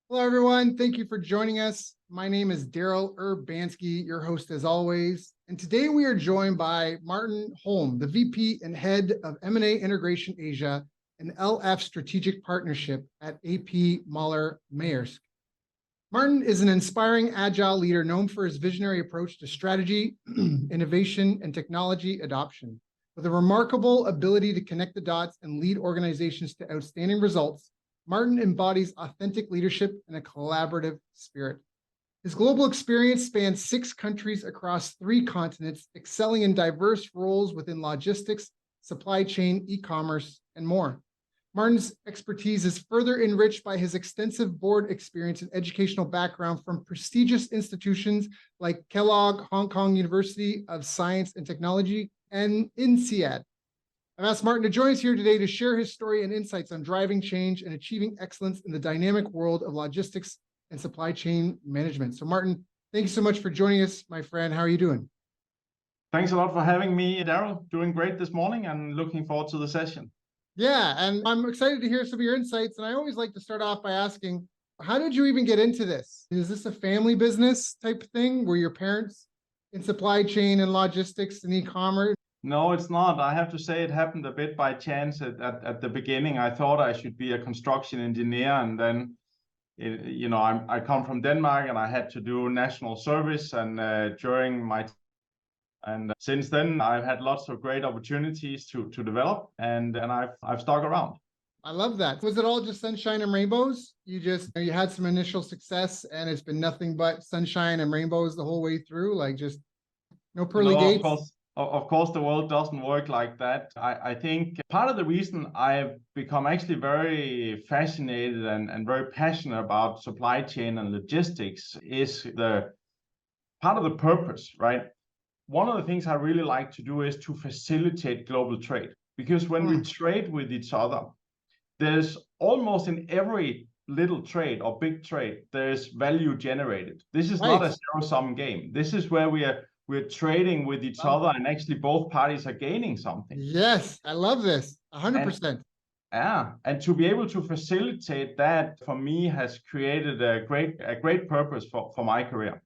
Hello, everyone. Thank you for joining us. My name is Daryl Urbanski, your host as always. And today we are joined by Martin Holme, the VP and Head of M&A Integration Asia and LF Strategic Partnership at AP Moller Maersk. Martin is an inspiring agile leader known for his visionary approach to strategy, innovation, and technology adoption. With a remarkable ability to connect the dots and lead organizations to outstanding results, Martin embodies authentic leadership and a collaborative spirit. His global experience spans 6 countries across 3 continents, excelling in diverse roles within logistics, supply chain, e-commerce, and more. Martin's expertise is further enriched by his extensive board experience and educational background from prestigious institutions like Kellogg, Hong Kong University of Science and Technology, and INSEAD. I've asked Martin to join us here today to share his story and insights on driving change and achieving excellence in the dynamic world of logistics and supply chain management. So Martin, thank you so much for joining us, my friend. How are you doing? Thanks a lot for having me, Daryl. Doing great this morning and looking forward to the session. Yeah, and I'm excited to hear some of your insights. And I always like to start off by asking, how did you even get into this? Is this a family business type thing? Were your parents in supply chain and logistics and e-commerce? No, it's not. I have to say it happened a bit by chance at the beginning. I thought I should be a construction engineer, and then, I come from Denmark and I had to do national service. And during my and since then, I've had lots of great opportunities to develop, and I've stuck around. I love that. Was it all just sunshine and rainbows? You had some initial success and it's been nothing but sunshine and rainbows the whole way through, like just no pearly gates? Of course, the world doesn't work like that. I think part of the reason I've become actually very fascinated and very passionate about supply chain and logistics is the part of the purpose, right? One of the things I really like to do is to facilitate global trade, because when we trade with each other, there's almost in every little trade or big trade, there's value generated. This is not a zero-sum game. This is where we're trading with each other, and actually both parties are gaining something. Yes, I love this. 100%. And to be able to facilitate that, for me, has created a great purpose for my career.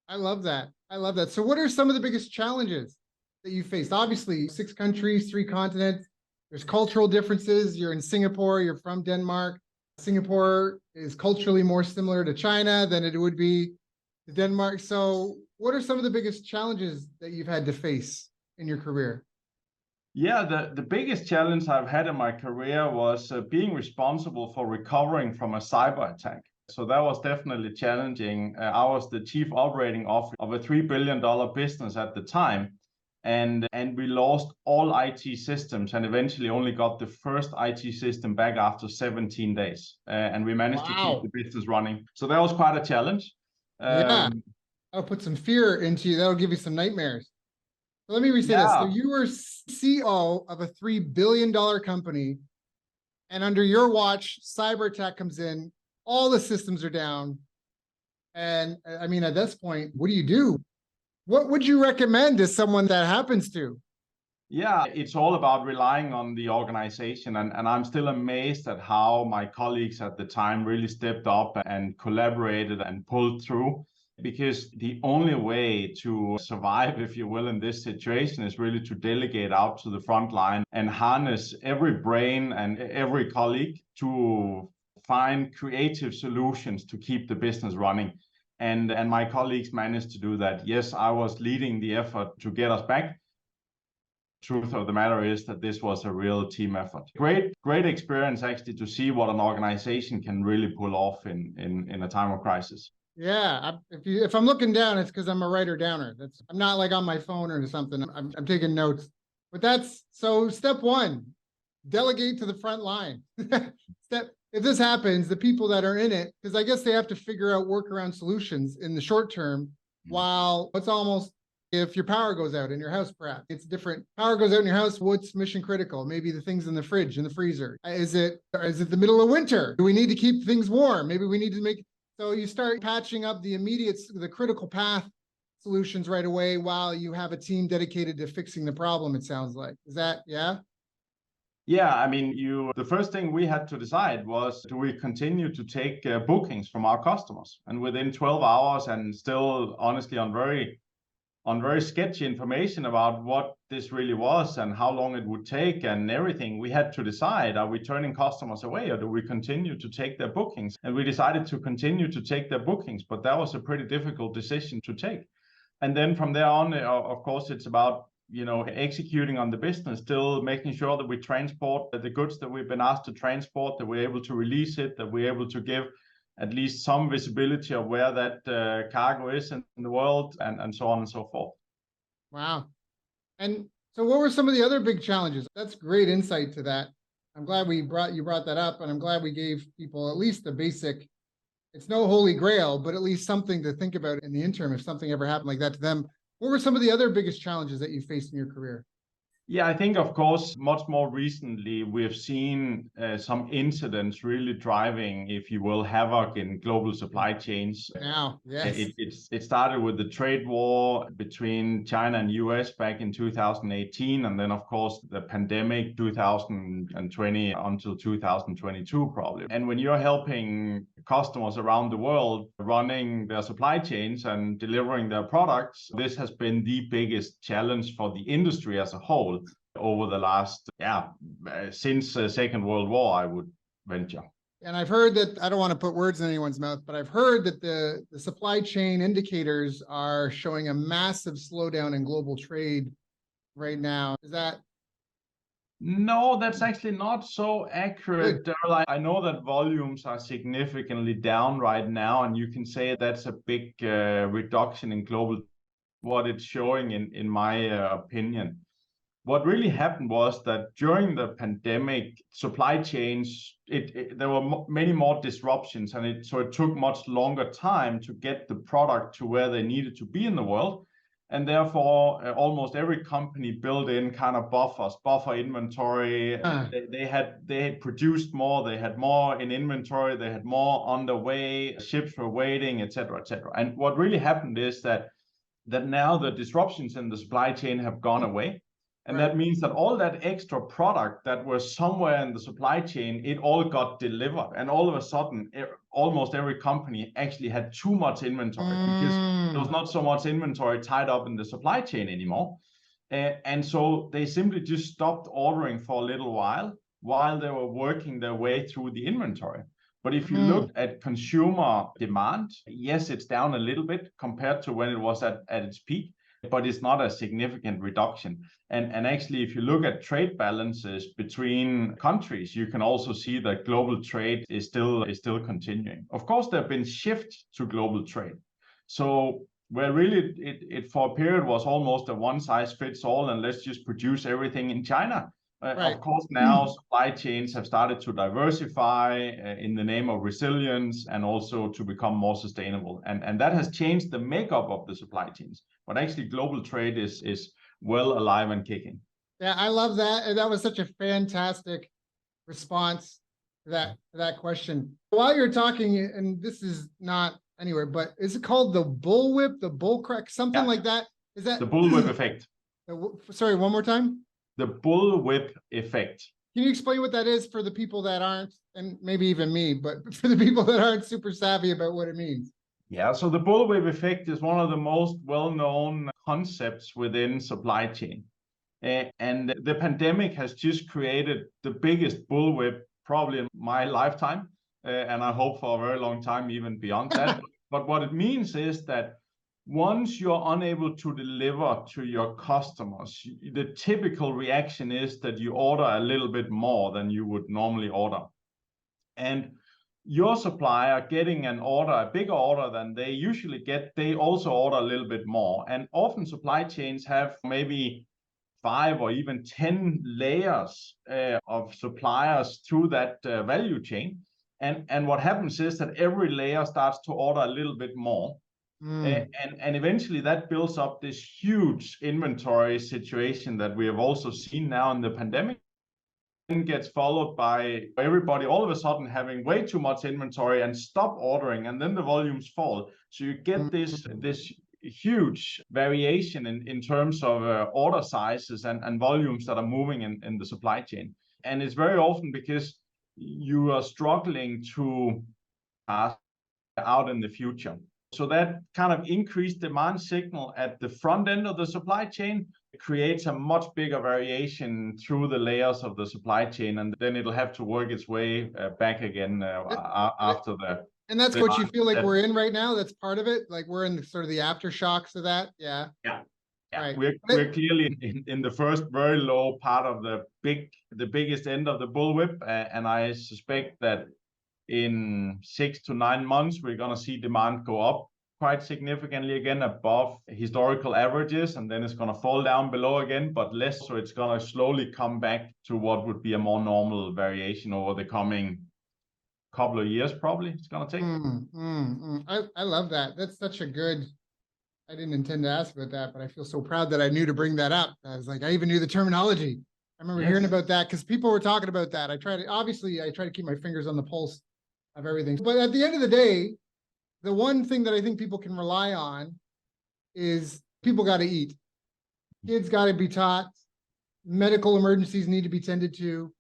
I love that. I love that. So what are some of the biggest challenges that you faced? Obviously, 6 countries, 3 continents. There's cultural differences. You're in Singapore. You're from Denmark. Singapore is culturally more similar to China than it would be to Denmark. So what are some of the biggest challenges that you've had to face in your career? Yeah, the biggest challenge I've had in my career was being responsible for recovering from a cyber attack. So that was definitely challenging. I was the chief operating officer of a $3 billion business at the time. And we lost all IT systems and eventually only got the first IT system back after 17 days. And we managed to keep the business running. So that was quite a challenge. Yeah, I'll put some fear into you. That'll give you some nightmares. So let me restate this. So you were CEO of a $3 billion company, and under your watch, cyber attack comes in, all the systems are down. And I mean, at this point, what do you do? What would you recommend to someone that happens to? Yeah, it's all about relying on the organization. And I'm still amazed at how my colleagues at the time really stepped up and collaborated and pulled through. Because the only way to survive, if you will, in this situation is really to delegate out to the front line and harness every brain and every colleague to find creative solutions to keep the business running. And my colleagues managed to do that. Yes, I was leading the effort to get us back. Truth of the matter is that this was a real team effort. Great experience actually to see what an organization can really pull off in a time of crisis. Yeah, if I'm looking down, it's because I'm a writer downer. I'm not like on my phone or something. I'm taking notes. But so step 1, delegate to the front line. If this happens, the people that are in it, because I guess they have to figure out workaround solutions in the short term, while it's almost, if your power goes out in your house, perhaps it's different. Power goes out in your house, what's mission critical? Maybe the things in the fridge, in the freezer. Is it the middle of winter? Do we need to keep things warm? Maybe we need to make, so you start patching up the critical path solutions right away while you have a team dedicated to fixing the problem, it sounds like. Is that, yeah? Yeah, I mean, the first thing we had to decide was, do we continue to take bookings from our customers? And within 12 hours, and still honestly on very sketchy information about what this really was and how long it would take and everything, we had to decide, are we turning customers away or do we continue to take their bookings? And we decided to continue to take their bookings, but that was a pretty difficult decision to take. And then from there on, of course, it's about executing on the business, still making sure that we transport the goods that we've been asked to transport, that we're able to release it, that we're able to give at least some visibility of where that cargo is in the world, and so on and so forth. Wow. And so what were some of the other big challenges? That's great insight to that. I'm glad you brought that up, and I'm glad we gave people at least the basic, it's no holy grail, but at least something to think about in the interim if something ever happened like that to them. What were some of the other biggest challenges that you faced in your career? Yeah, I think, of course, much more recently, we've seen some incidents really driving, if you will, havoc in global supply chains. Now, yes. It started with the trade war between China and US back in 2018, and then, of course, the pandemic 2020 until 2022, probably. And when you're helping customers around the world running their supply chains and delivering their products, this has been the biggest challenge for the industry as a whole over the last, since the Second World War, I would venture. And I've heard that, I don't want to put words in anyone's mouth, but I've heard that the supply chain indicators are showing a massive slowdown in global trade right now. Is that? No, that's actually not so accurate, Daryl. I know that volumes are significantly down right now, and you can say that's a big reduction in global, what it's showing in my opinion. What really happened was that during the pandemic, supply chains, there were many more disruptions, and so it took much longer time to get the product to where they needed to be in the world. And therefore, almost every company built in kind of buffer inventory. They had produced more, they had more in inventory, they had more on the way, ships were waiting, etc., etc. And what really happened is that now the disruptions in the supply chain have gone away. And that means that all that extra product that was somewhere in the supply chain, it all got delivered. And all of a sudden, almost every company actually had too much inventory because there was not so much inventory tied up in the supply chain anymore. And so they simply just stopped ordering for a little while they were working their way through the inventory. But if you look at consumer demand, yes, it's down a little bit compared to when it was at its peak, but it's not a significant reduction. And actually, if you look at trade balances between countries, you can also see that global trade is still continuing. Of course, there have been shifts to global trade. So where really it for a period was almost a one size fits all, and let's just produce everything in China. Of course, now supply chains have started to diversify in the name of resilience and also to become more sustainable. And that has changed the makeup of the supply chains. But actually, global trade is well alive and kicking. Yeah, I love that. And that was such a fantastic response to that question. While you're talking, and this is not anywhere, but is it called the bullwhip, the bullcrack, something like that? Is that the bullwhip effect? Sorry, one more time. The bullwhip effect. Can you explain what that is for the people that aren't, and maybe even me, but for the people that aren't super savvy about what it means? Yeah, so the bullwhip effect is one of the most well-known concepts within supply chain. And the pandemic has just created the biggest bullwhip probably in my lifetime, and I hope for a very long time, even beyond that. But what it means is that once you're unable to deliver to your customers, the typical reaction is that you order a little bit more than you would normally order. And your supplier getting an order, a bigger order than they usually get, they also order a little bit more. And often supply chains have maybe 5 or even 10 layers of suppliers through that value chain. And what happens is that every layer starts to order a little bit more. And eventually that builds up this huge inventory situation that we have also seen now in the pandemic. Gets followed by everybody all of a sudden having way too much inventory and stop ordering, and then the volumes fall. So you get this huge variation in terms of order sizes and volumes that are moving in the supply chain. And it's very often because you are struggling to pass out in the future. So that kind of increased demand signal at the front end of the supply chain creates a much bigger variation through the layers of the supply chain, and then it'll have to work its way back again after the. And that's the what you feel like we're in right now. That's part of it. Like we're in the, sort of the aftershocks of that. Yeah. Yeah. Yeah, right. we're clearly in the first very low part of the biggest end of the bullwhip, and I suspect that in 6 to 9 months we're going to see demand go up quite significantly again above historical averages, and then it's going to fall down below again, but less. So it's going to slowly come back to what would be a more normal variation over the coming couple of years. Probably it's going to take. I love that. That's such a good. I didn't intend to ask about that, but I feel so proud that I knew to bring that up. I was like, I even knew the terminology. I remember hearing about that because people were talking about that. I try to keep my fingers on the pulse of everything. But at the end of the day, the one thing that I think people can rely on is people got to eat. Kids got to be taught. Medical emergencies need to be tended to.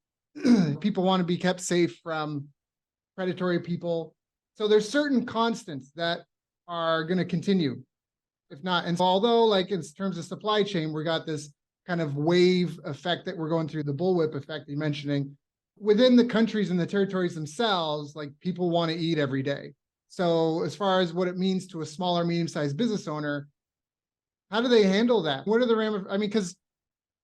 People want to be kept safe from predatory people. So there's certain constants that are going to continue. If not, and so although like in terms of supply chain, we got this kind of wave effect that we're going through, the bullwhip effect you're mentioning, within the countries and the territories themselves, like people want to eat every day. So as far as what it means to a smaller, medium-sized business owner, how do they handle that? What are the I mean, because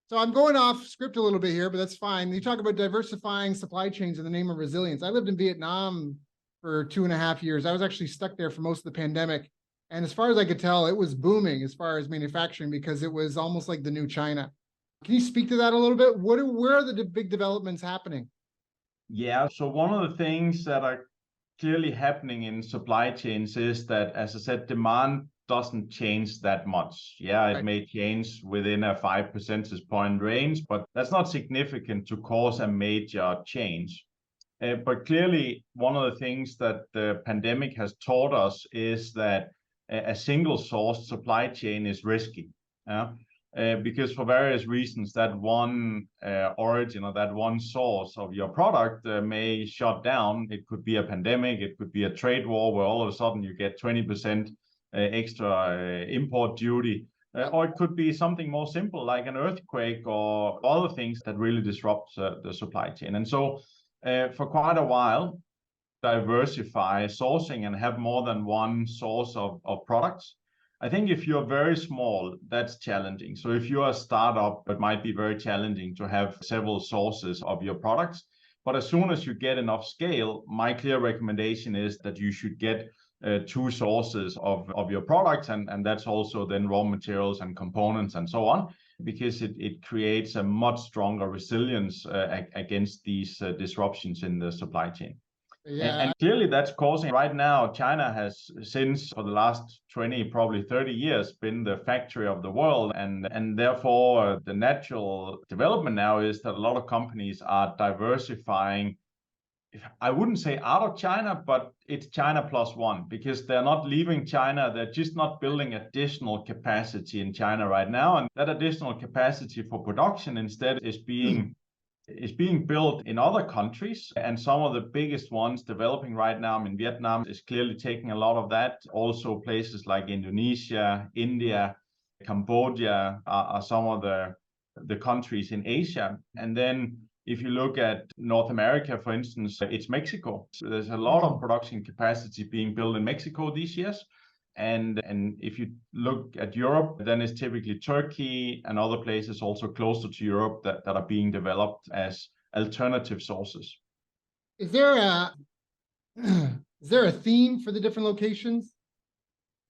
so I'm going off script a little bit here, but that's fine. You talk about diversifying supply chains in the name of resilience. I lived in Vietnam for 2.5 years. I was actually stuck there for most of the pandemic. And as far as I could tell, it was booming as far as manufacturing because it was almost like the new China. Can you speak to that a little bit? Where are the big developments happening? Yeah, so one of the things that are clearly happening in supply chains is that, as I said, demand doesn't change that much. Yeah, it may change within a 5 percentage point range, but that's not significant to cause a major change. But clearly, one of the things that the pandemic has taught us is that a single source supply chain is risky. Because for various reasons, that one origin or that one source of your product may shut down. It could be a pandemic, it could be a trade war where all of a sudden you get 20% extra import duty, or it could be something more simple like an earthquake or other things that really disrupt the supply chain. And so for quite a while, diversify sourcing and have more than one source of products. I think if you're very small, that's challenging. So if you're a startup, it might be very challenging to have several sources of your products. But as soon as you get enough scale, my clear recommendation is that you should get 2 sources of your products, and that's also then raw materials and components and so on, because it creates a much stronger resilience against these disruptions in the supply chain. Yeah. And clearly that's causing right now, China has since for the last 20, probably 30 years been the factory of the world. And therefore the natural development now is that a lot of companies are diversifying. I wouldn't say out of China, but it's China plus one, because they're not leaving China. They're just not building additional capacity in China right now. And that additional capacity for production instead is being built in other countries, and some of the biggest ones developing right now. I mean, Vietnam is clearly taking a lot of that. Also, places like Indonesia, India, Cambodia are some of the countries in Asia. And then if you look at North America, for instance, it's Mexico. So there's a lot of production capacity being built in Mexico these years. And if you look at Europe, then it's typically Turkey and other places also closer to Europe that are being developed as alternative sources. Is there a theme for the different locations?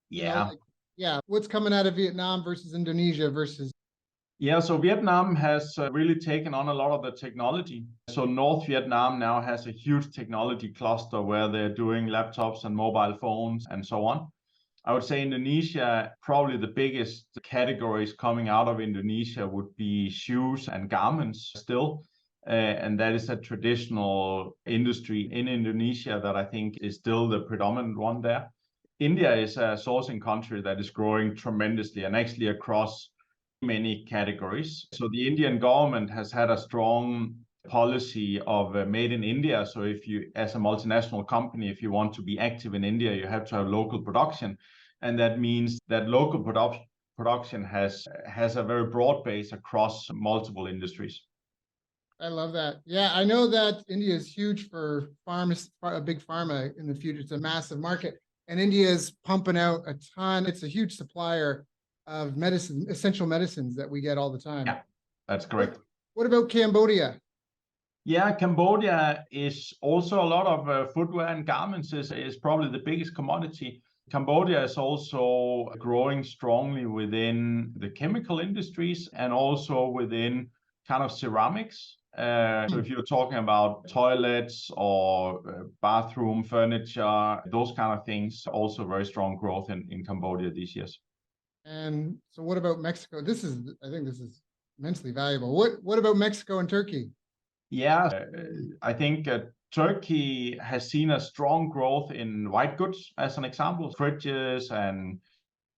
Yeah. Yeah. What's coming out of Vietnam versus Indonesia versus? Yeah, so Vietnam has really taken on a lot of the technology. So North Vietnam now has a huge technology cluster where they're doing laptops and mobile phones and so on. I would say Indonesia, probably the biggest categories coming out of Indonesia would be shoes and garments still. And that is a traditional industry in Indonesia that I think is still the predominant one there. India is a sourcing country that is growing tremendously and actually across many categories. So the Indian government has had a strong policy of made in India. So if you, as a multinational company, if you want to be active in India, you have to have local production. And that means that local production has a very broad base across multiple industries. I love that. Yeah, I know that India is huge for a big pharma in the future. It's a massive market. And India is pumping out a ton. It's a huge supplier of medicine, essential medicines that we get all the time. Yeah, that's correct. What about Cambodia? Yeah, Cambodia is also a lot of footwear and garments is probably the biggest commodity. Cambodia is also growing strongly within the chemical industries and also within kind of ceramics. So if you're talking about toilets or bathroom furniture, those kind of things, also very strong growth in Cambodia these years. And so what about Mexico? I think this is immensely valuable. What about Mexico and Turkey? Yeah, I think Turkey has seen a strong growth in white goods, as an example, fridges and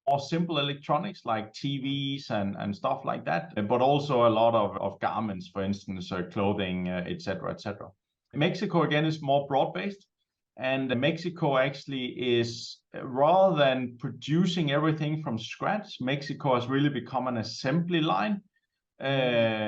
more simple electronics like TVs and stuff like that, but also a lot of garments, for instance, clothing, etc., etc. Mexico, again, is more broad-based. And Mexico actually is, rather than producing everything from scratch, Mexico has really become an assembly line.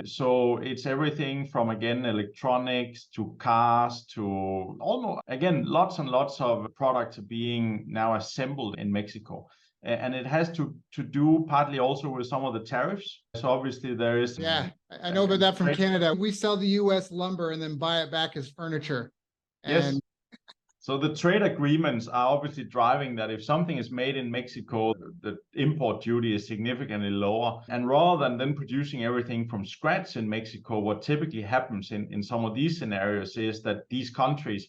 So it's everything from, again, electronics to cars to almost, again, lots and lots of products being now assembled in Mexico. And it has to do partly also with some of the tariffs. So obviously there is. Yeah, I know about that from Canada. We sell the US lumber and then buy it back as furniture. Yes. So the trade agreements are obviously driving that. If something is made in Mexico, the import duty is significantly lower. And rather than then producing everything from scratch in Mexico, what typically happens in some of these scenarios is that these countries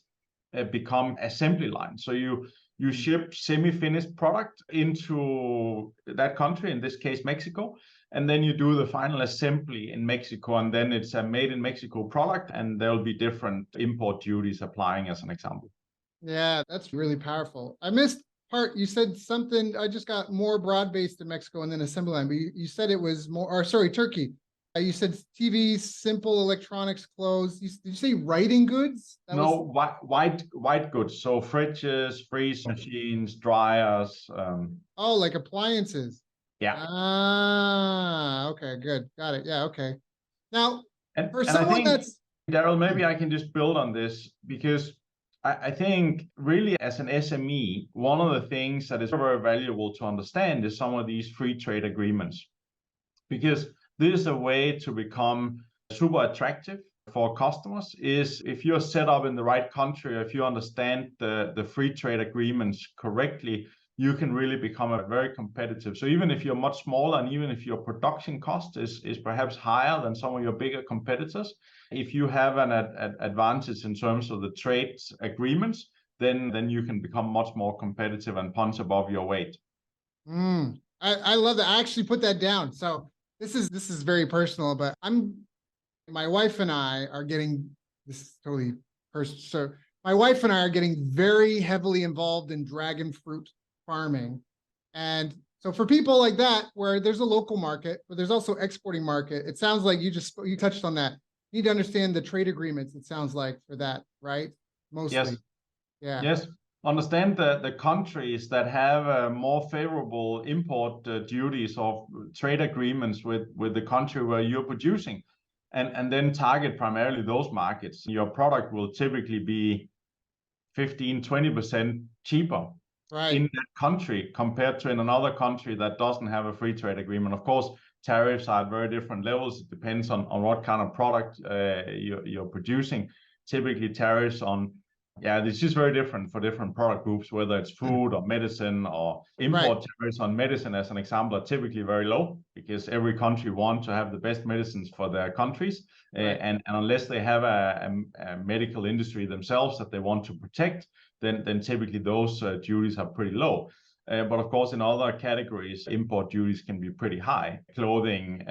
become assembly lines. So you ship semi-finished product into that country, in this case, Mexico, and then you do the final assembly in Mexico, and then it's a made in Mexico product, and there'll be different import duties applying, as an example. Yeah, that's really powerful. I missed part. You said something, I just got more broad-based in Mexico and then assembly line, but you said it was more, or sorry, Turkey. You said TVs, simple electronics, clothes. Did you say writing goods? White goods. So fridges, freeze machines, dryers. Oh, like appliances. Yeah. Ah, okay, good. Got it. Yeah, okay. Now, for and I someone think, Daryl, maybe I can just build on this, because I think really as an SME, one of the things that is very valuable to understand is some of these free trade agreements, because this is a way to become super attractive for customers. Is if you're set up in the right country, or if you understand the free trade agreements correctly, you can really become a very competitive. So even if you're much smaller, and even if your production cost is perhaps higher than some of your bigger competitors, if you have an advantage in terms of the trade agreements, then you can become much more competitive and punch above your weight. I love that. I actually put that down. So this is very personal, but my wife and I are getting, this is totally personal. So my wife and I are getting very heavily involved in dragon fruit farming. And so for people like that, where there's a local market, but there's also exporting market, it sounds like you touched on that. You need to understand the trade agreements, it sounds like, for that, right? Mostly. Yes. Yeah. Yes. Understand the countries that have more favorable import duties or trade agreements with the country where you're producing, and then target primarily those markets. Your product will typically be 15-20% cheaper in that country compared to in another country that doesn't have a free trade agreement. Of course, tariffs are at very different levels. It depends on what kind of product you're producing. Typically tariffs on, it's just very different for different product groups, whether it's food or medicine, or import tariffs on medicine, as an example, are typically very low, because every country wants to have the best medicines for their countries. And unless they have a medical industry themselves that they want to protect, then typically those duties are pretty low. But of course, in other categories, import duties can be pretty high. Clothing,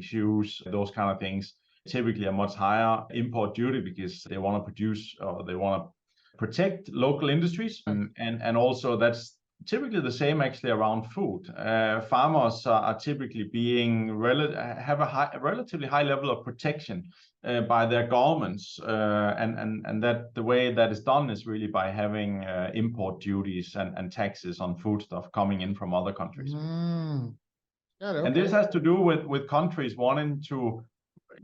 shoes, those kind of things, typically a much higher import duty, because they want to produce, or they want to protect local industries. And also that's typically the same actually around food. Farmers are typically being have a relatively high level of protection by their governments, and that the way that is done is really by having import duties and taxes on foodstuff coming in from other countries. Got it, And okay. this has to do with countries wanting to.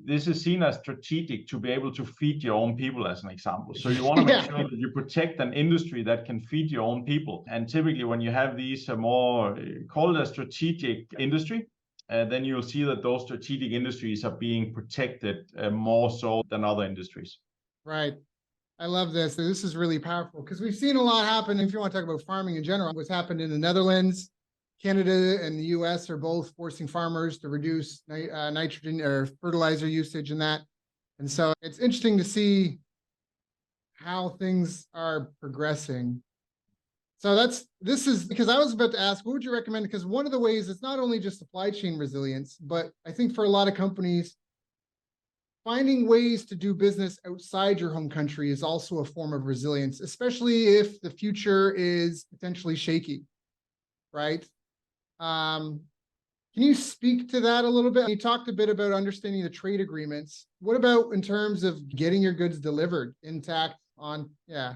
This is seen as strategic to be able to feed your own people, as an example. So you want to make sure that you protect an industry that can feed your own people. And typically, when you have these more called a strategic industry, then you'll see that those strategic industries are being protected more so than other industries. Right. I love this. This is really powerful because we've seen a lot happen. If you want to talk about farming in general, what's happened in the Netherlands, Canada, and the US are both forcing farmers to reduce nitrogen or fertilizer usage and that. And so it's interesting to see how things are progressing. So this is because I was about to ask, what would you recommend? Because one of the ways it's not only just supply chain resilience, but I think for a lot of companies, finding ways to do business outside your home country is also a form of resilience, especially if the future is potentially shaky, right? Can you speak to that a little bit? You talked a bit about understanding the trade agreements. What about in terms of getting your goods delivered intact on, yeah.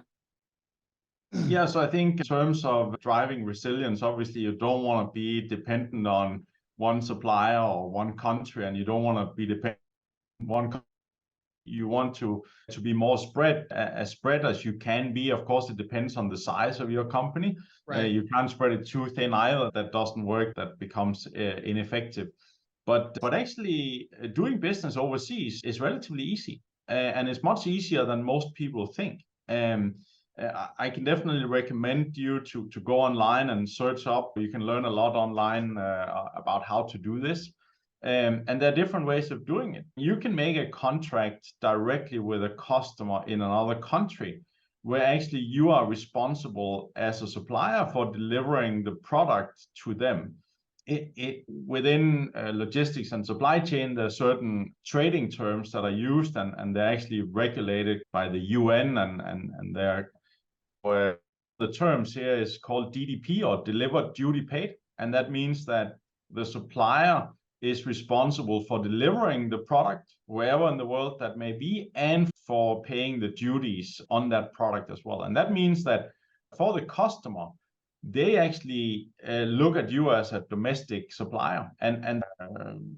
Yeah, so I think in terms of driving resilience, obviously you don't want to be dependent on one supplier or one country, and you don't want to be dependent on one country. You want to be more spread as you can be. Of course, it depends on the size of your company. Right. You can't spread it too thin either. That doesn't work. That becomes ineffective. But actually doing business overseas is relatively easy, and it's much easier than most people think. I can definitely recommend you to go online and search up. You can learn a lot online about how to do this. And there are different ways of doing it. You can make a contract directly with a customer in another country, where actually you are responsible as a supplier for delivering the product to them. Within logistics and supply chain, there are certain trading terms that are used, and they're actually regulated by the UN, and they're where the terms here is called DDP, or delivered duty paid, and that means that the supplier is responsible for delivering the product wherever in the world that may be, and for paying the duties on that product as well. And that means that for the customer, they actually look at you as a domestic supplier, and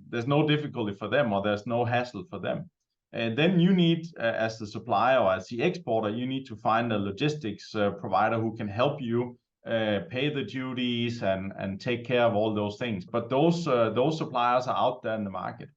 there's no difficulty for them, or there's no hassle for them. And then you need, as the supplier or as the exporter, you need to find a logistics provider who can help you pay the duties and take care of all those things. But those suppliers are out there in the market.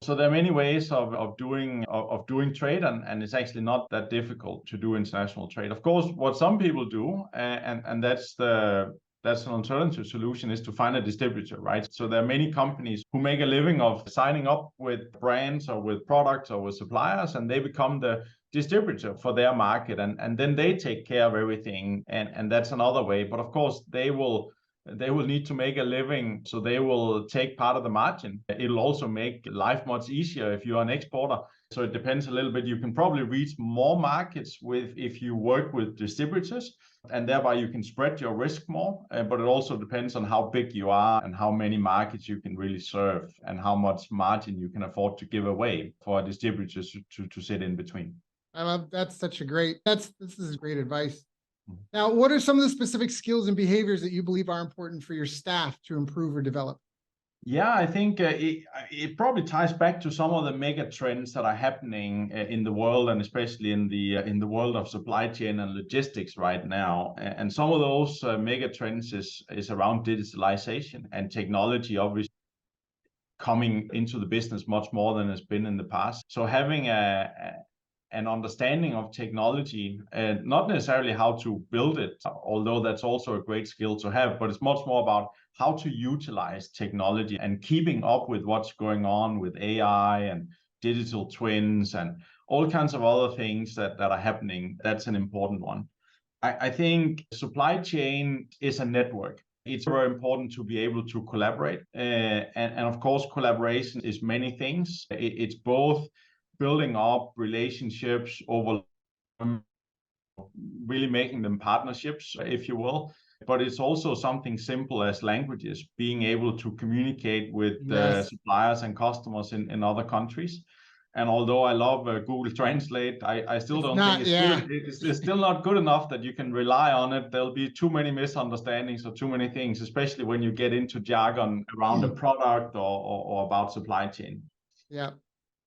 So there are many ways of doing trade, and it's actually not that difficult to do international trade. Of course, what some people do, and that's an alternative solution, is to find a distributor, right? So there are many companies who make a living of signing up with brands or with products or with suppliers, and they become the distributor for their market, and then they take care of everything, and that's another way. But of course, they will need to make a living, so they will take part of the margin. It'll also make life much easier if you're an exporter. So it depends a little bit. You can probably reach more markets if you work with distributors, and thereby you can spread your risk more. But it also depends on how big you are and how many markets you can really serve, and how much margin you can afford to give away for distributors to sit in between. I love that's such a great this is great advice. Now, what are some of the specific skills and behaviors that you believe are important for your staff to improve or develop? Yeah, I think it probably ties back to some of the mega trends that are happening in the world, and especially in the world of supply chain and logistics right now. And some of those mega trends is around digitalization and technology, obviously coming into the business much more than it's been in the past. So having an understanding of technology, and not necessarily how to build it, although that's also a great skill to have, but it's much more about how to utilize technology and keeping up with what's going on with AI and digital twins and all kinds of other things that are happening. That's an important one. I think supply chain is a network. It's very important to be able to collaborate. And of course, collaboration is many things. It's both building up relationships over really making them partnerships, if you will. but it's also something simple as languages, being able to communicate with Yes. suppliers and customers in other countries. And although I love Google Translate, I still It's don't think not, it's yeah. good. It's still not good enough that you can rely on it. There'll be too many misunderstandings or too many things, especially when you get into jargon around a product or about supply chain. Yeah.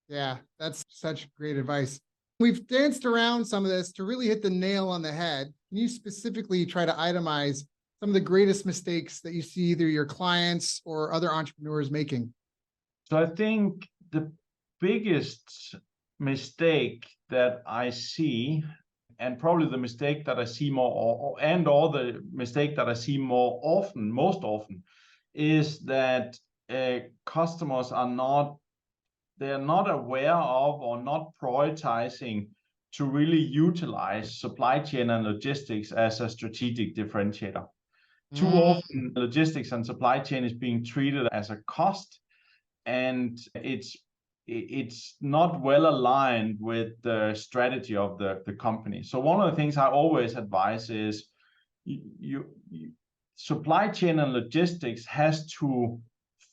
Yeah. That's such great advice. We've danced around some of this to really hit the nail on the head. Can you specifically try to itemize some of the greatest mistakes that you see either your clients or other entrepreneurs making? So I think the biggest mistake that I see, and probably the mistake that I see more, or the mistake that I see most often, is that customers they're not aware of or not prioritizing to really utilize supply chain and logistics as a strategic differentiator. Too often, logistics and supply chain is being treated as a cost, and it's not well aligned with the strategy of the company. So one of the things I always advise is supply chain and logistics has to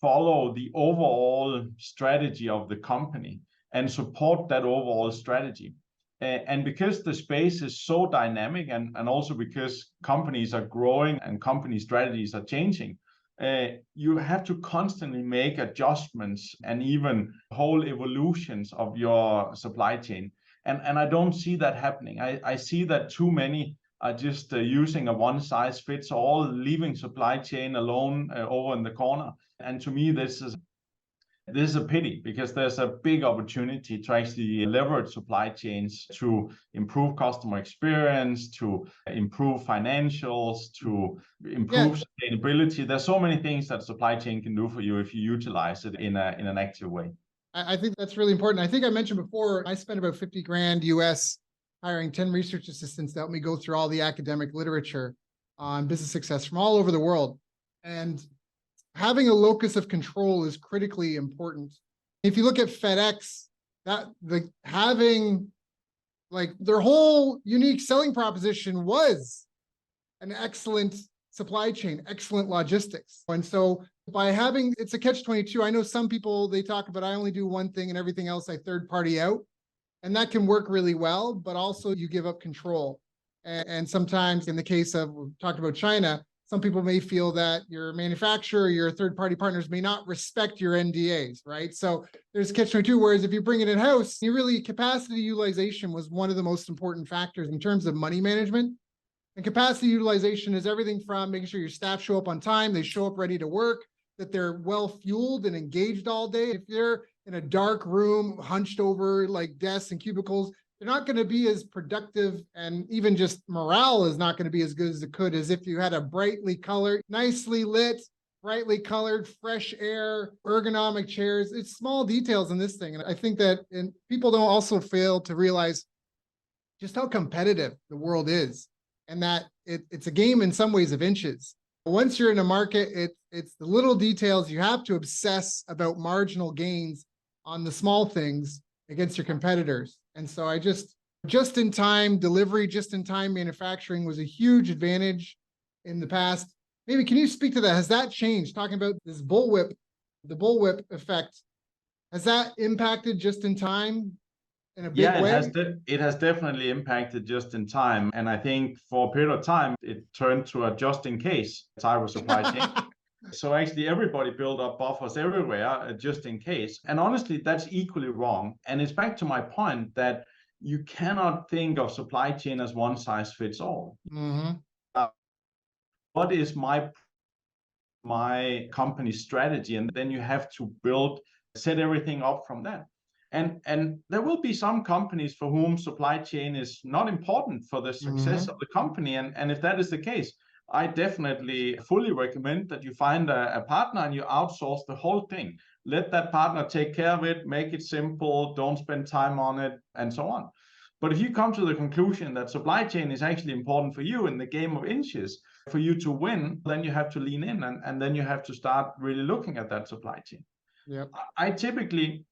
follow the overall strategy of the company and support that overall strategy. And because the space is so dynamic, and also because companies are growing and company strategies are changing, you have to constantly make adjustments and even whole evolutions of your supply chain. And I don't see that happening. I see that too many are just using a one size fits all, leaving supply chain alone over in the corner. And to me, this is a pity, because there's a big opportunity to actually leverage supply chains to improve customer experience, to improve financials, to improve sustainability. There's so many things that supply chain can do for you if you utilize it in an active way. I think that's really important. I think I mentioned before, I spent about 50 grand US hiring 10 research assistants to help me go through all the academic literature on business success from all over the world. And having a locus of control is critically important. If you look at FedEx, having like their whole unique selling proposition was an excellent supply chain, excellent logistics. And so by having, it's a catch-22. I know some people, they talk about, I only do one thing and everything else I third party out. And that can work really well, but also you give up control. And sometimes in the case of, we talked about China, some people may feel that your manufacturer, your third-party partners may not respect your NDAs, right? So there's catch-22, whereas if you bring it in-house, you really, capacity utilization was one of the most important factors in terms of money management. And capacity utilization is everything from making sure your staff show up on time, they show up ready to work, that they're well-fueled and engaged all day. If they're in a dark room, hunched over like desks and cubicles, they're not going to be as productive, and even just morale is not going to be as good as it could as if you had a brightly colored, nicely lit, brightly colored, fresh air, ergonomic chairs. It's small details in this thing. And I think that people don't also fail to realize just how competitive the world is, and that it's a game in some ways of inches. Once you're in a market, it's the little details. You have to obsess about marginal gains on the small things against your competitors. And so just-in-time delivery, just-in-time manufacturing was a huge advantage in the past. Maybe can you speak to that? Has that changed? Talking about this bullwhip, the bullwhip effect, has that impacted just-in-time in a big way? It has definitely impacted just in time. And I think for a period of time, it turned to a just in case type of supply chain. So actually everybody built up buffers everywhere just in case. And honestly, that's equally wrong. And it's back to my point that you cannot think of supply chain as one size fits all. What is my company strategy? And then you have to set everything up from that. And there will be some companies for whom supply chain is not important for the success of the company. And if that is the case, I definitely fully recommend that you find a partner and you outsource the whole thing. Let that partner take care of it, make it simple, don't spend time on it, and so on. But if you come to the conclusion that supply chain is actually important for you in the game of inches, for you to win, then you have to lean in, and then you have to start really looking at that supply chain. I typically,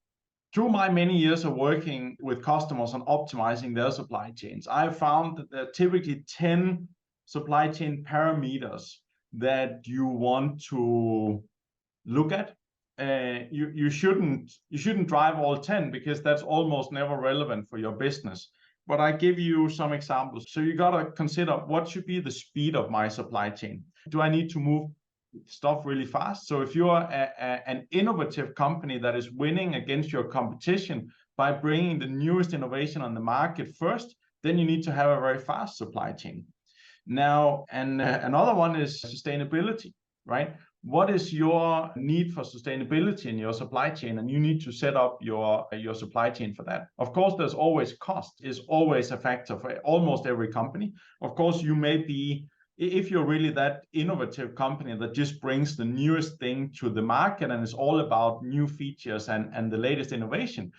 through my many years of working with customers on optimizing their supply chains, I've found that there are typically 10 supply chain parameters that you want to look at. You shouldn't drive all 10 because that's almost never relevant for your business. But I give you some examples. So you got to consider, what should be the speed of my supply chain? Do I need to move stuff really fast? So if you're an innovative company that is winning against your competition by bringing the newest innovation on the market first, then you need to have a very fast supply chain. Now, and another one is sustainability, right? What is your need for sustainability in your supply chain? And you need to set up your supply chain for that. Of course, there's always cost is always a factor for almost every company. Of course, you may be, if you're really that innovative company that just brings the newest thing to the market and is all about new features and the latest innovation,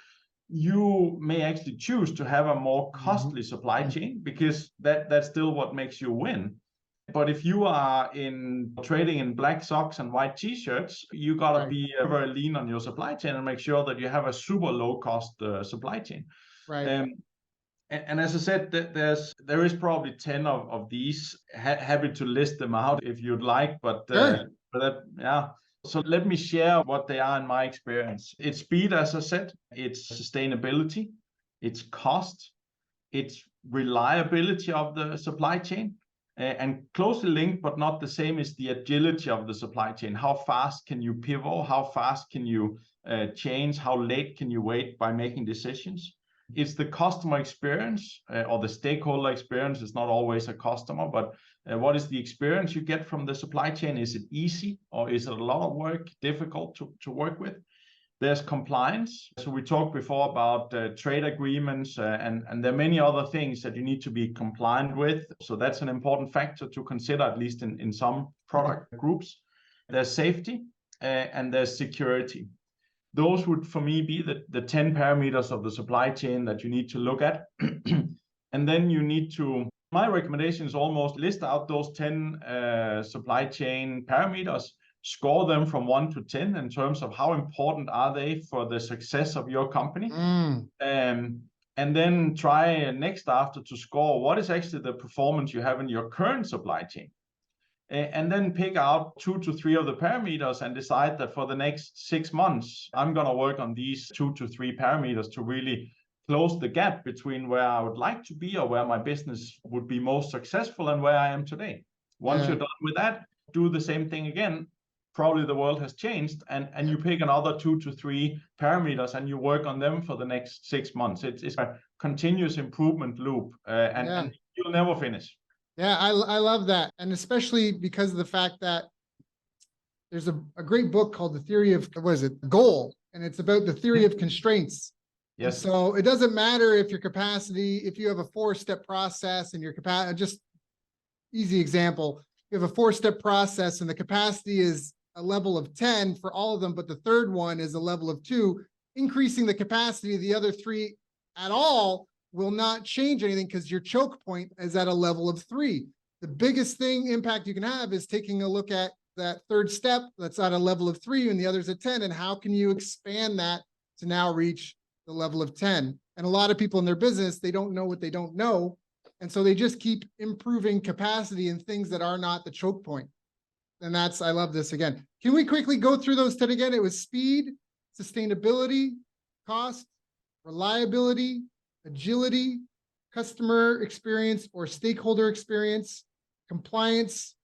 you may actually choose to have a more costly supply chain because that's still what makes you win. But if you are in trading in black socks and white t-shirts, you gotta be very lean on your supply chain and make sure that you have a super low cost supply chain. Right. And as I said, there is probably 10 of these. Happy to list them out if you'd like, but yeah. So let me share what they are in my experience. It's speed, as I said. It's sustainability. It's cost. It's reliability of the supply chain. And closely linked, but not the same, is the agility of the supply chain. How fast can you pivot? How fast can you change? How late can you wait by making decisions? It's the customer experience or the stakeholder experience. It's not always a customer, but what is the experience you get from the supply chain? Is it easy or is it a lot of work, difficult to work with? There's compliance. So we talked before about trade agreements and there are many other things that you need to be compliant with. So that's an important factor to consider, at least in some product groups. There's safety and there's security. Those would, for me, be the 10 parameters of the supply chain that you need to look at. And then you need to, my recommendation is almost list out those 10 supply chain parameters, score them from 1 to 10 in terms of how important are they for the success of your company. And then try next after to score what is actually the performance you have in your current supply chain. And then pick out 2 to 3 of the parameters and decide that for the next 6 months, I'm going to work on these 2 to 3 parameters to really close the gap between where I would like to be or where my business would be most successful and where I am today. Once you're done with that, do the same thing again. Probably the world has changed, and you pick another 2 to 3 parameters and you work on them for the next 6 months. It's a continuous improvement loop, and you'll never finish. Yeah, I love that. And especially because of the fact that there's a great book called The Theory of, what is it? Goal. And it's about the theory of constraints. Yes. And so it doesn't matter if your capacity, if you have a 4-step process and your capacity, just easy example, you have a 4-step process and the capacity is a level of 10 for all of them, but the third one is a level of 2, increasing the capacity of the other 3 at all will not change anything because your choke point is at a level of 3. The biggest impact you can have is taking a look at that third step that's at a level of 3 and the other's at 10, and how can you expand that to now reach the level of 10? And a lot of people in their business, they don't know what they don't know, and so they just keep improving capacity in things that are not the choke point. And that's, I love this. Again, can we quickly go through those 10 again? It was speed, sustainability, cost, reliability, agility, customer experience or stakeholder experience, compliance,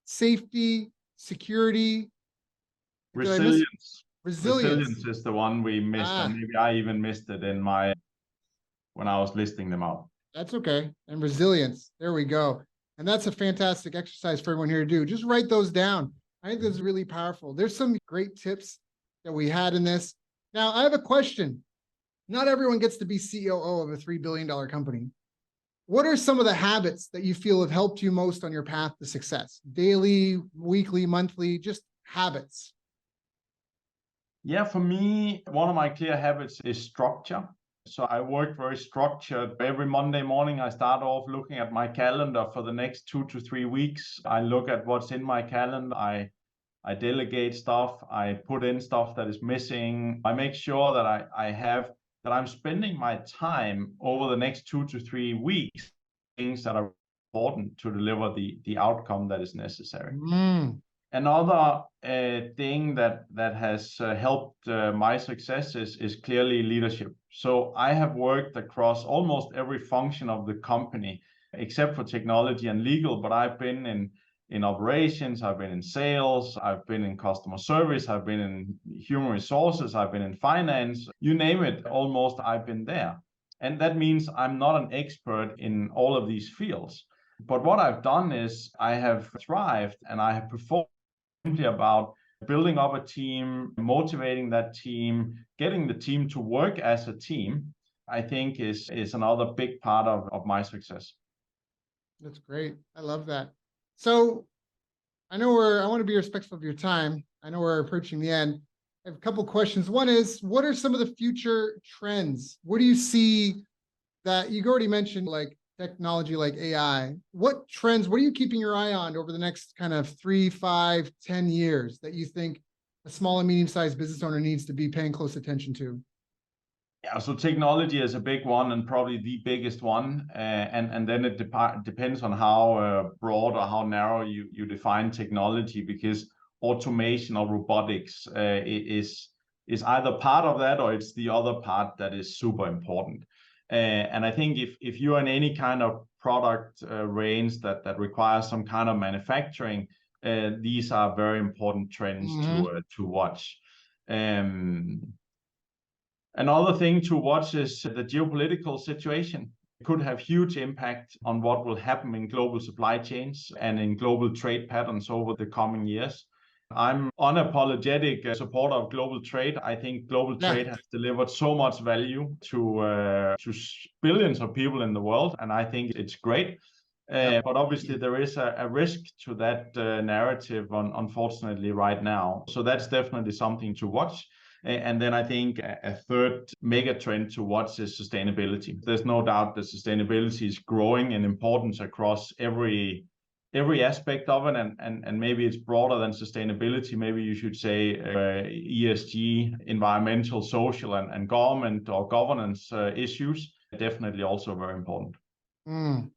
safety, security, resilience. Resilience. Resilience is the one we missed, and maybe I even missed it in when I was listing them out. That's okay. And resilience. There we go. And that's a fantastic exercise for everyone here to do. Just write those down. I think this is really powerful. There's some great tips that we had in this. Now, I have a question. Not everyone gets to be COO of a $3 billion company. What are some of the habits that you feel have helped you most on your path to success? Daily, weekly, monthly, just habits. Yeah, for me, one of my clear habits is structure. So I work very structured. Every Monday morning, I start off looking at my calendar for the next 2 to 3 weeks. I look at what's in my calendar. I delegate stuff. I put in stuff that is missing. I make sure that I'm spending my time over the next 2 to 3 weeks, things that are important to deliver the outcome that is necessary. Mm. Another thing that has helped my success is clearly leadership. So I have worked across almost every function of the company, except for technology and legal, but I've been in operations, I've been in sales, I've been in customer service, I've been in human resources, I've been in finance, you name it, almost I've been there. And that means I'm not an expert in all of these fields. But what I've done is I have thrived and I have performed about building up a team, motivating that team, getting the team to work as a team, I think is another big part of my success. That's great. I love that. So I want to be respectful of your time. I know we're approaching the end. I have a couple questions. One is, what are some of the future trends? What do you see that you already mentioned, like technology, like AI? What trends, what are you keeping your eye on over the next kind of 3, 5, 10 years that you think a small and medium-sized business owner needs to be paying close attention to? Yeah, so technology is a big one and probably the biggest one. And then it depends on how broad or how narrow you define technology, because automation or robotics is either part of that or it's the other part that is super important. And I think if you're in any kind of product range that requires some kind of manufacturing, these are very important trends to watch. Another thing to watch is the geopolitical situation. It could have huge impact on what will happen in global supply chains and in global trade patterns over the coming years. I'm unapologetic supporter of global trade. I think global trade has delivered so much value to billions of people in the world, and I think it's great. But obviously there is a risk to that narrative, unfortunately, right now. So that's definitely something to watch. And then I think a third mega trend to watch is sustainability. There's no doubt that sustainability is growing in importance across every aspect of it, and maybe it's broader than sustainability. Maybe you should say ESG, environmental, social, and government or governance issues, definitely also very important.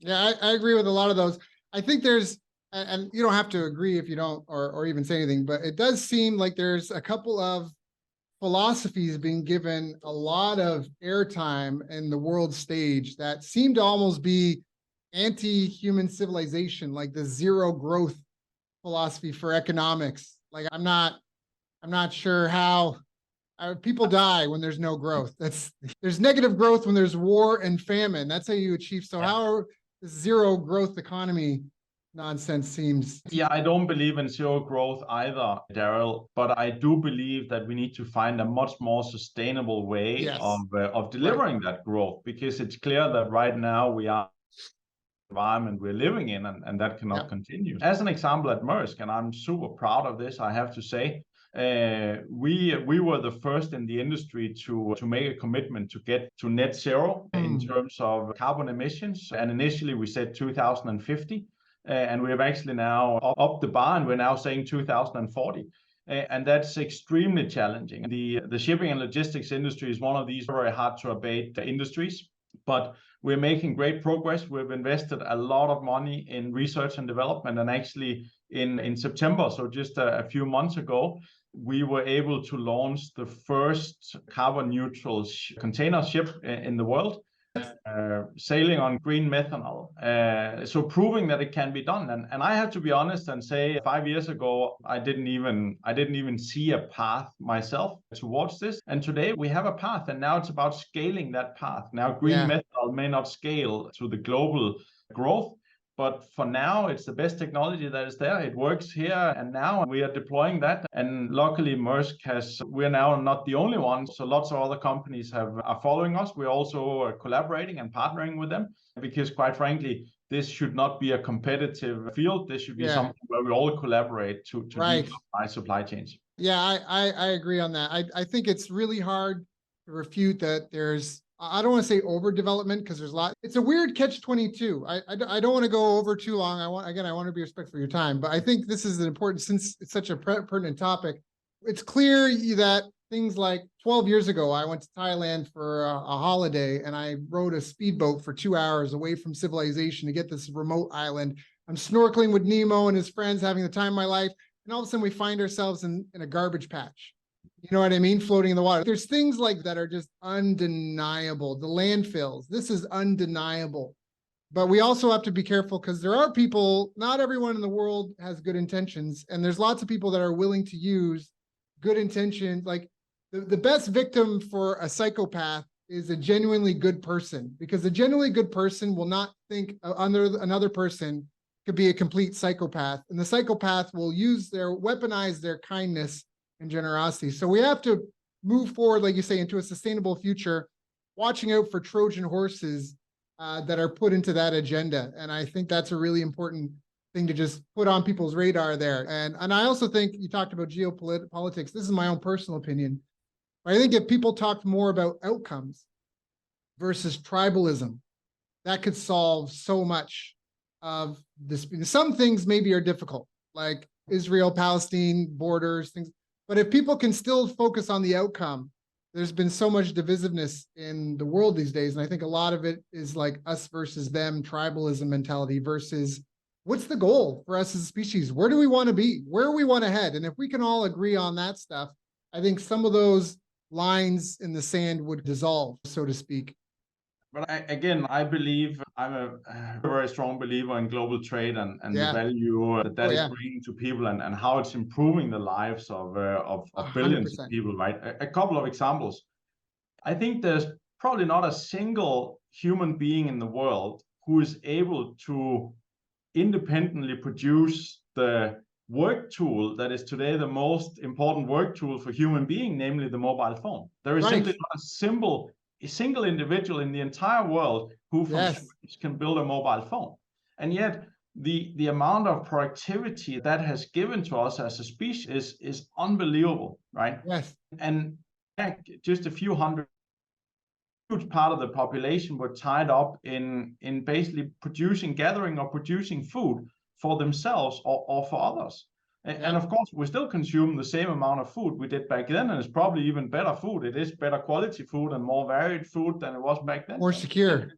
Yeah, I agree with a lot of those. I think there's, and you don't have to agree if you don't, or even say anything, but it does seem like there's a couple of philosophies being given a lot of airtime in the world stage that seem to almost be anti-human civilization, like the zero growth philosophy for economics. Like I'm not sure how people die when there's no growth. There's negative growth when there's war and famine. That's how you achieve. So how the zero growth economy nonsense seems. Yeah, I don't believe in zero growth either, Daryl, but I do believe that we need to find a much more sustainable way of delivering that growth, because it's clear that right now we are environment we're living in, and that cannot continue. As an example at Maersk, and I'm super proud of this, I have to say, we were the first in the industry to make a commitment to get to net zero in terms of carbon emissions. And initially we said 2050. And we have actually now upped the bar, and we're now saying 2040. And that's extremely challenging. The shipping and logistics industry is one of these very hard to abate industries, but we're making great progress. We've invested a lot of money in research and development, and actually in September, so just a few months ago, we were able to launch the first carbon neutral container ship in the world. Sailing on green methanol, so proving that it can be done. And I have to be honest and say, 5 years ago I didn't even see a path myself towards this, and today we have a path, and now it's about scaling that path. Now green methanol may not scale to the global growth, but for now, it's the best technology that is there. It works here and now, and we are deploying that. And luckily, Maersk we're now not the only ones. So lots of other companies are following us. We're also collaborating and partnering with them, because quite frankly, this should not be a competitive field. This should be something where we all collaborate to decarbonize supply chains. Yeah, I agree on that. I think it's really hard to refute that there's, I don't want to say overdevelopment, because there's a lot. It's a weird catch-22. I don't want to go over too long. I want to be respectful of your time, but I think this is an important, since it's such a pertinent topic. It's clear that things like 12 years ago, I went to Thailand for a holiday, and I rode a speedboat for 2 hours away from civilization to get this remote island. I'm snorkeling with Nemo and his friends, having the time of my life. And all of a sudden we find ourselves in a garbage patch. You know what I mean? Floating in the water. There's things like that are just undeniable. The landfills, this is undeniable. But we also have to be careful because there are people, not everyone in the world has good intentions. And there's lots of people that are willing to use good intentions. Like the best victim for a psychopath is a genuinely good person, because a genuinely good person will not think another person could be a complete psychopath. And the psychopath will weaponize their kindness and generosity. So we have to move forward, like you say, into a sustainable future, watching out for Trojan horses that are put into that agenda. And I think that's a really important thing to just put on people's radar there. And I also think you talked about geopolitics. This is my own personal opinion. But I think if people talked more about outcomes versus tribalism, that could solve so much of this. Some things maybe are difficult, like Israel, Palestine, borders, things. But if people can still focus on the outcome, there's been so much divisiveness in the world these days. And I think a lot of it is like us versus them, tribalism mentality versus what's the goal for us as a species? Where do we want to be? Where do we want to head? And if we can all agree on that stuff, I think some of those lines in the sand would dissolve, so to speak. But I believe I'm a very strong believer in global trade and the value that is bringing to people and how it's improving the lives of billions of people, right? A couple of examples. I think there's probably not a single human being in the world who is able to independently produce the work tool that is today the most important work tool for human being, namely the mobile phone. There is simply not a single individual in the entire world who from scratch can build a mobile phone. And yet the amount of productivity that has given to us as a species is unbelievable, right? Yes. And just a few hundred, huge part of the population were tied up in basically gathering or producing food for themselves or for others. And of course, we still consume the same amount of food we did back then, and it's probably even better food. It is better quality food and more varied food than it was back then. More secure.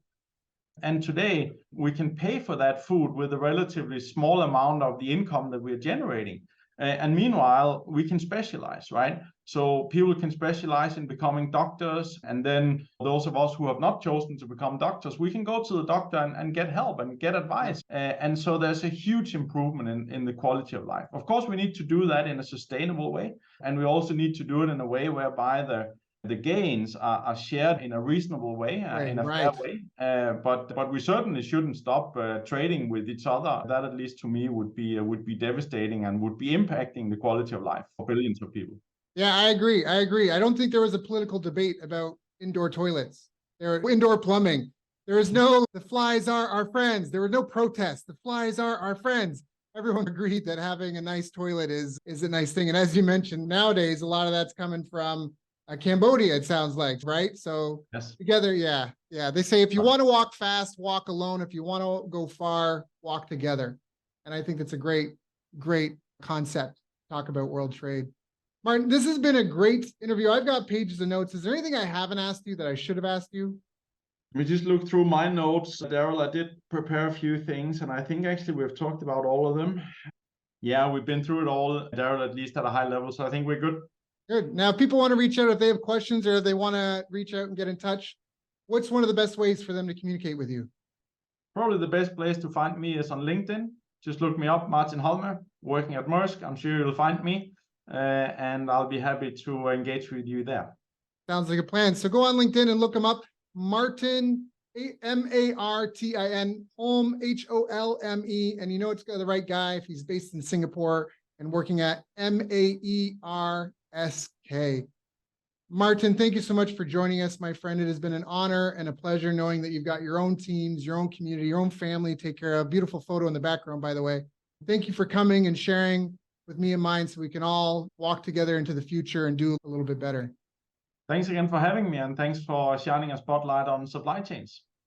And today, we can pay for that food with a relatively small amount of the income that we're generating. And meanwhile, we can specialize, right? So people can specialize in becoming doctors. And then those of us who have not chosen to become doctors, we can go to the doctor and get help and get advice. And so there's a huge improvement in the quality of life. Of course, we need to do that in a sustainable way. And we also need to do it in a way whereby the gains are shared in a reasonable way, in a fair way. But we certainly shouldn't stop trading with each other. That, at least to me, would be devastating and would be impacting the quality of life for billions of people. Yeah, I agree. I don't think there was a political debate about indoor toilets. Indoor plumbing. There is no, the flies are our friends. There was no protest. The flies are our friends. Everyone agreed that having a nice toilet is a nice thing. And as you mentioned, nowadays, a lot of that's coming from Cambodia, it sounds like, right? So together, they say if you want to walk fast, walk alone. If you want to go far, walk together. And I think that's a great concept to talk about world trade. Martin, this has been a great interview. I've got pages of notes. Is there anything I haven't asked you that I should have asked you? Let me just look through my notes, Daryl. I did prepare a few things, and I think actually we've talked about all of them. Yeah, we've been through it all, Daryl, at least at a high level. So I think we're good. Good. Now, if people want to reach out, if they have questions or they want to reach out and get in touch, what's one of the best ways for them to communicate with you? Probably the best place to find me is on LinkedIn. Just look me up, Martin Holme, working at Maersk. I'm sure you'll find me, and I'll be happy to engage with you there. Sounds like a plan. So go on LinkedIn and look him up. Martin, Martin, Holme, Holme. And you know it's got the right guy if he's based in Singapore and working at Maersk. Martin, thank you so much for joining us, my friend. It has been an honor and a pleasure knowing that you've got your own teams, your own community, your own family to take care of. Beautiful photo in the background, by the way. Thank you for coming and sharing with me and mine so we can all walk together into the future and do a little bit better. Thanks again for having me, and thanks for shining a spotlight on supply chains.